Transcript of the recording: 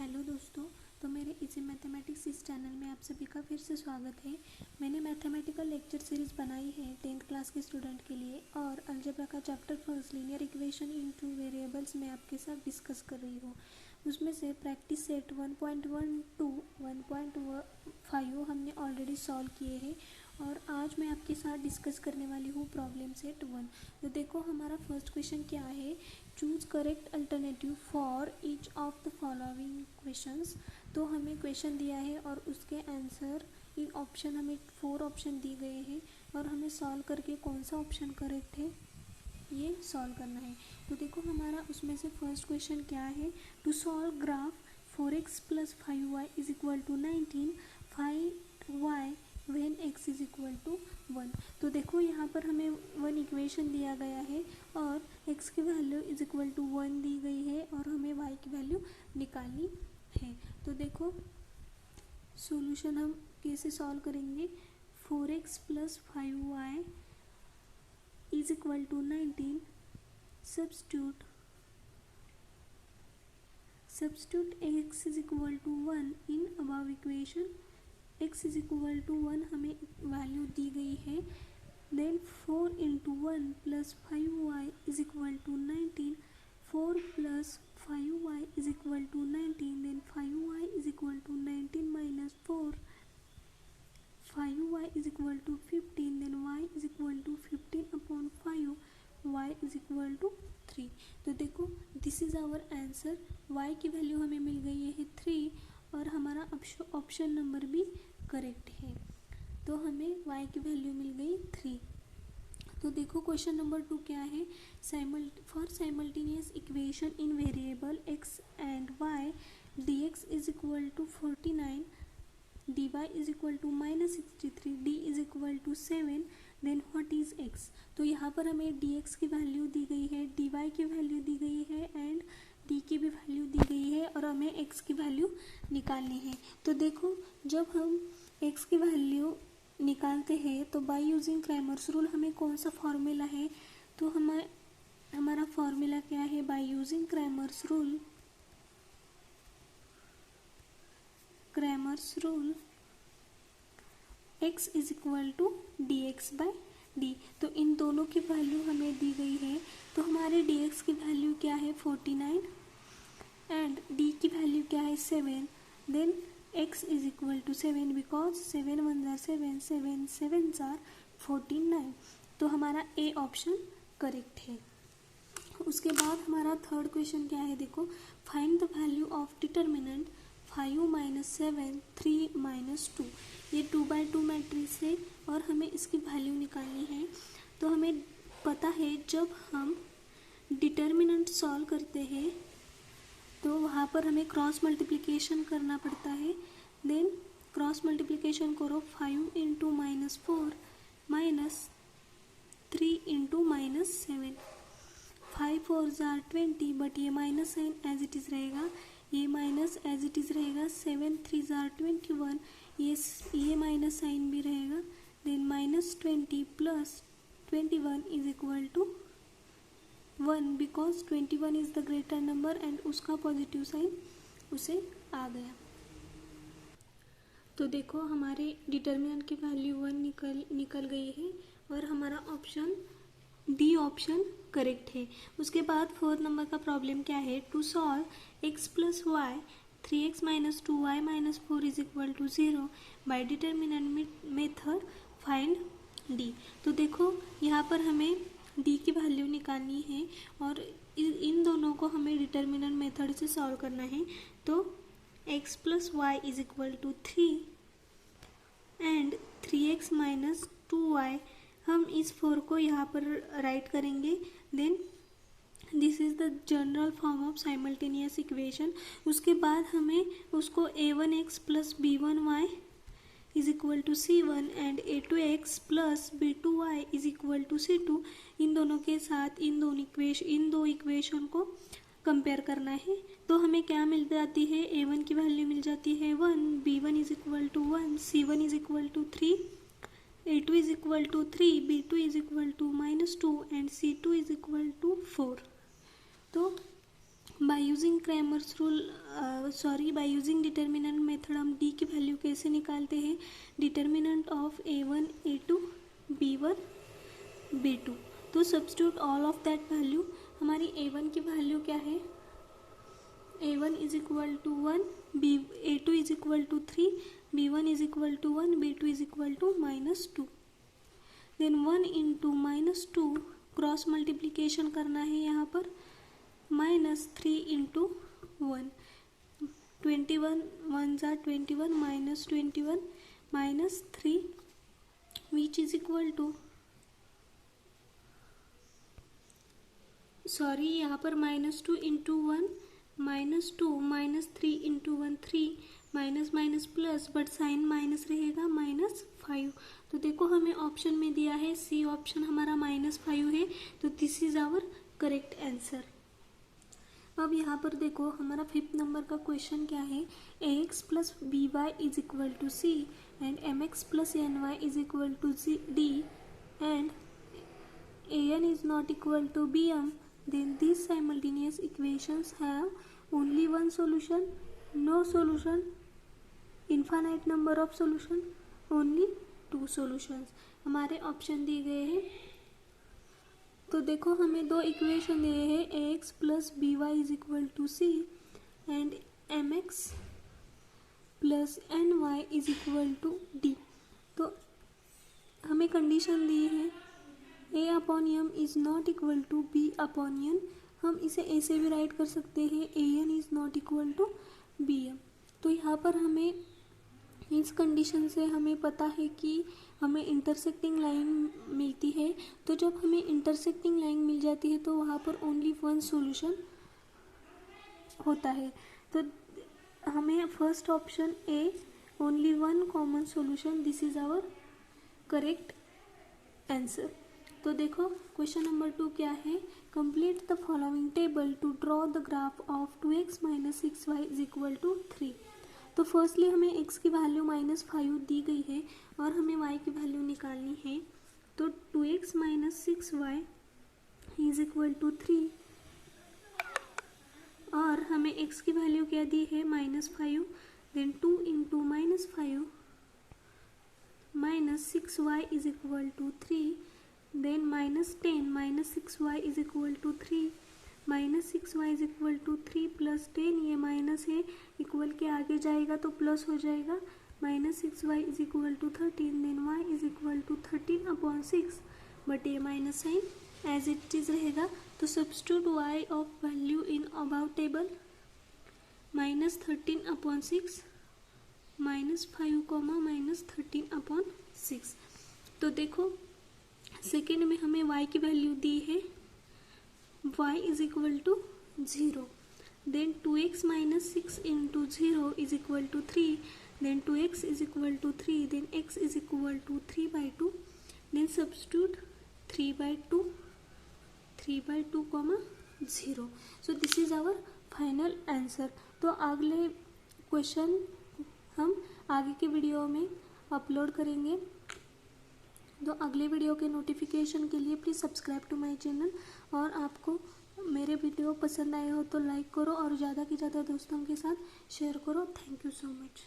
Hello दोस्तों, तो मेरे इसी मैथमेटिक्स इस चैनल में आप सभी का फिर से स्वागत है। मैंने मैथमेटिकल लेक्चर सीरीज़ बनाई है 10th क्लास के स्टूडेंट के लिए और अलजेब्रा का chapter first linear equation in two variables में आपके साथ डिस्कस कर रही हूँ। उसमें से प्रैक्टिस सेट 1.1 टू 1.5 हमने ऑलरेडी सॉल्व किए हैं और आज मैं आपके साथ डिस्कस करने वाली हूँ प्रॉब्लम सेट 1। तो देखो हमारा फर्स्ट क्वेश्चन क्या है, choose correct alternative for each of the following questions. तो हमें क्वेश्चन दिया है और उसके आंसर इन ऑप्शन हमें 4 ऑप्शन दिए गए हैं और हमें सॉल्व करके कौन सा ऑप्शन करेक्ट है ये सॉल्व करना है। तो देखो हमारा उसमें से फर्स्ट क्वेश्चन क्या है, to solve graph 4x + 5y = 19, find y when x = 1। तो देखो यहाँ पर हमें 1 इक्वेशन दिया गया है और x की वैल्यू = 1 दी गई है और हमें y की वैल्यू निकालनी है। तो देखो सॉल्यूशन हम कैसे सॉल्व करेंगे, 4x + 5y = 19, substitute x = 1 in above equation। x = 1 हमें वैल्यू दी गई है, then 4 × 1 + 5y = 19, 4 + 5y = 19, then 5y = 19 minus 4, 5y = 15, then y = 15/5, y = 3। तो देखो this is our answer, y की वैल्यू हमें मिल गई है 3 और हमारा ऑप्शन नंबर भी करेक्ट है। तो हमें y की वैल्यू मिल गई 3। तो देखो क्वेश्चन नंबर 2 क्या है, for simultaneous equation in variable x and y dx = 49, dy = -63, d = 7, then what is x। तो यहाँ पर हमें dx की वैल्यू दी गई है, dy की वैल्यू दी गई है एंड d की भी वैल्यू दी गई है और हमें x की वैल्यू निकालनी है। तो देखो जब हम x की वैल्यू निकालते हैं तो बाय यूजिंग क्रैमर्स रूल हमें कौन सा फॉर्मूला है, तो हमारा फॉर्मूला क्या है, bye using Cramer's rule x = dx/d। तो इन दोनों की वैल्यू हमें दी गई है, तो हमारे dx की वैल्यू क्या है 49 एंड d की वैल्यू क्या है 7, then x = 7 because 7 1 are 7, 7 7 are 49। तो हमारा ए ऑप्शन करेक्ट है। उसके बाद हमारा थर्ड क्वेश्चन क्या है, देखो find the value of determinant 5 - 7 3 - 2। ये 2/2 मैट्रिक्स है और हमें इसकी वैल्यू निकालनी है। तो हमें पता है जब हम डिटर्मिनेंट सॉल्व करते हैं तो वहाँ पर हमें क्रॉस मल्टीप्लिकेशन करना पड़ता है। देन क्रॉस मल्टीप्लिकेशन करो, 5 × -4 -3 × -7, 5 4 are 20, बट ये minus sign as it is रहेगा, ये माइनस एज इट इज़ रहेगा, 7 3 are 21, ये माइनस साइन भी रहेगा, then -20 + 21 = 1 because 21 is the greater number and उसका पॉजिटिव साइन उसे आ गया। तो देखो हमारे डिटर्मिनेंट की वैल्यू 1 निकल गई है और हमारा ऑप्शन डी ऑप्शन करेक्ट है। उसके बाद 4 नंबर का प्रॉब्लम क्या है, to solve x + y 3x - 2y - 4 = 0 bye determinant method find d। तो देखो यहाँ पर हमें d की वैल्यू निकालनी है और इन दोनों को हमें डिटर्मिनेंट मेथड से सॉल्व करना है। तो x + y = 3 and 3x - 2y, हम इस 4 को यहाँ पर राइट करेंगे। Then this is the general form of simultaneous equation. उसके बाद हमें उसको a1x + b1y = c1 and a2x + b2y = c2, इन दोनों के साथ इन दो इक्वेशन को कंपेयर करना है। तो हमें क्या मिल जाती है, a1 की वैल्यू मिल जाती है 1, b1 = 1, c1 = 3, a2 = 3, b2 = -2 and c2 = 4। तो by using Cramer's rule by using determinant method हम डी की वैल्यू कैसे निकालते हैं? Determinant of A1 A2 B1 B2। तो substitute all of that value. हमारी A1 की वैल्यू क्या है? A1 is equal to 1, A2 is equal to 3, B1 is equal to 1, B2 is equal to -2। Then 1 into -2 cross multiplication करना है यहाँ पर, -3 into 1, 21 1 ज़ा 21 -21 -3 विच इज इक्वल टू यहाँ पर -2 into 1 -2 -3 into 1 3 minus minus plus, but sign minus रहेगा -5। तो देखो हमें ऑप्शन में दिया है सी ऑप्शन हमारा -5 है, तो this is our correct answer. अब यहाँ पर देखो हमारा 5th नंबर का क्वेश्चन क्या है? ax plus b y is equal to c and mx plus n y is equal to d and an is not equal to bm, then these simultaneous equations have only one solution, no solution, infinite number of solution, only 2 solutions। हमारे option दिए गए हैं। तो देखो हमें 2 equation दिए हैं, ax plus b y is equal to c and mx plus n y is equal to d. तो हमें कंडीशन दी है a upon m is not equal to b upon n। हम इसे ऐसे भी राइट कर सकते हैं an is not equal to bm। तो यहाँ पर हमें इस कंडीशन से हमें पता है कि हमें इंटरसेक्टिंग लाइन मिलती है। तो जब हमें इंटरसेक्टिंग लाइन मिल जाती है तो वहाँ पर ओनली वन सॉल्यूशन होता है। तो हमें first option A only one common solution, this is our correct answer. तो देखो क्वेश्चन नंबर 2 क्या है? Complete the following table to draw the graph of 2x minus 6y is equal to 3। तो firstly हमें x की value -5 दी गई है और हमें y की वैल्यू निकालनी है। तो 2x minus 6y is equal to 3 और हमें x की वैल्यू क्या दी है? -5। Then 2 into -5 -6y is equal to 3, then -10 -6y is equal to 3, -6y is equal to 3 plus 10, ये माइनस है, इक्वल के आगे जाएगा तो प्लस हो जाएगा, -6y is equal to 13, then y is equal to 13 upon 6, but ये minus sign as it is रहेगा। तो substitute y of value in above table, -13 upon 6 -5 -13 upon 6। तो देखो सेकेंड में हमें y की वैल्यू दी है, y is equal to 0, then 2x minus 6 into 0 is equal to 3, then 2x is equal to 3, then x is equal to 3/2, then substitute 3/2 0। So this is our final answer. तो अगले question हम आगे के video में upload करेंगे। तो अगले video के नोटिफिकेशन के लिए please subscribe to my channel, और आपको मेरे वीडियो पसंद आए हो तो लाइक करो और ज़्यादा से ज़्यादा दोस्तों के साथ शेयर करो। Thank you so much.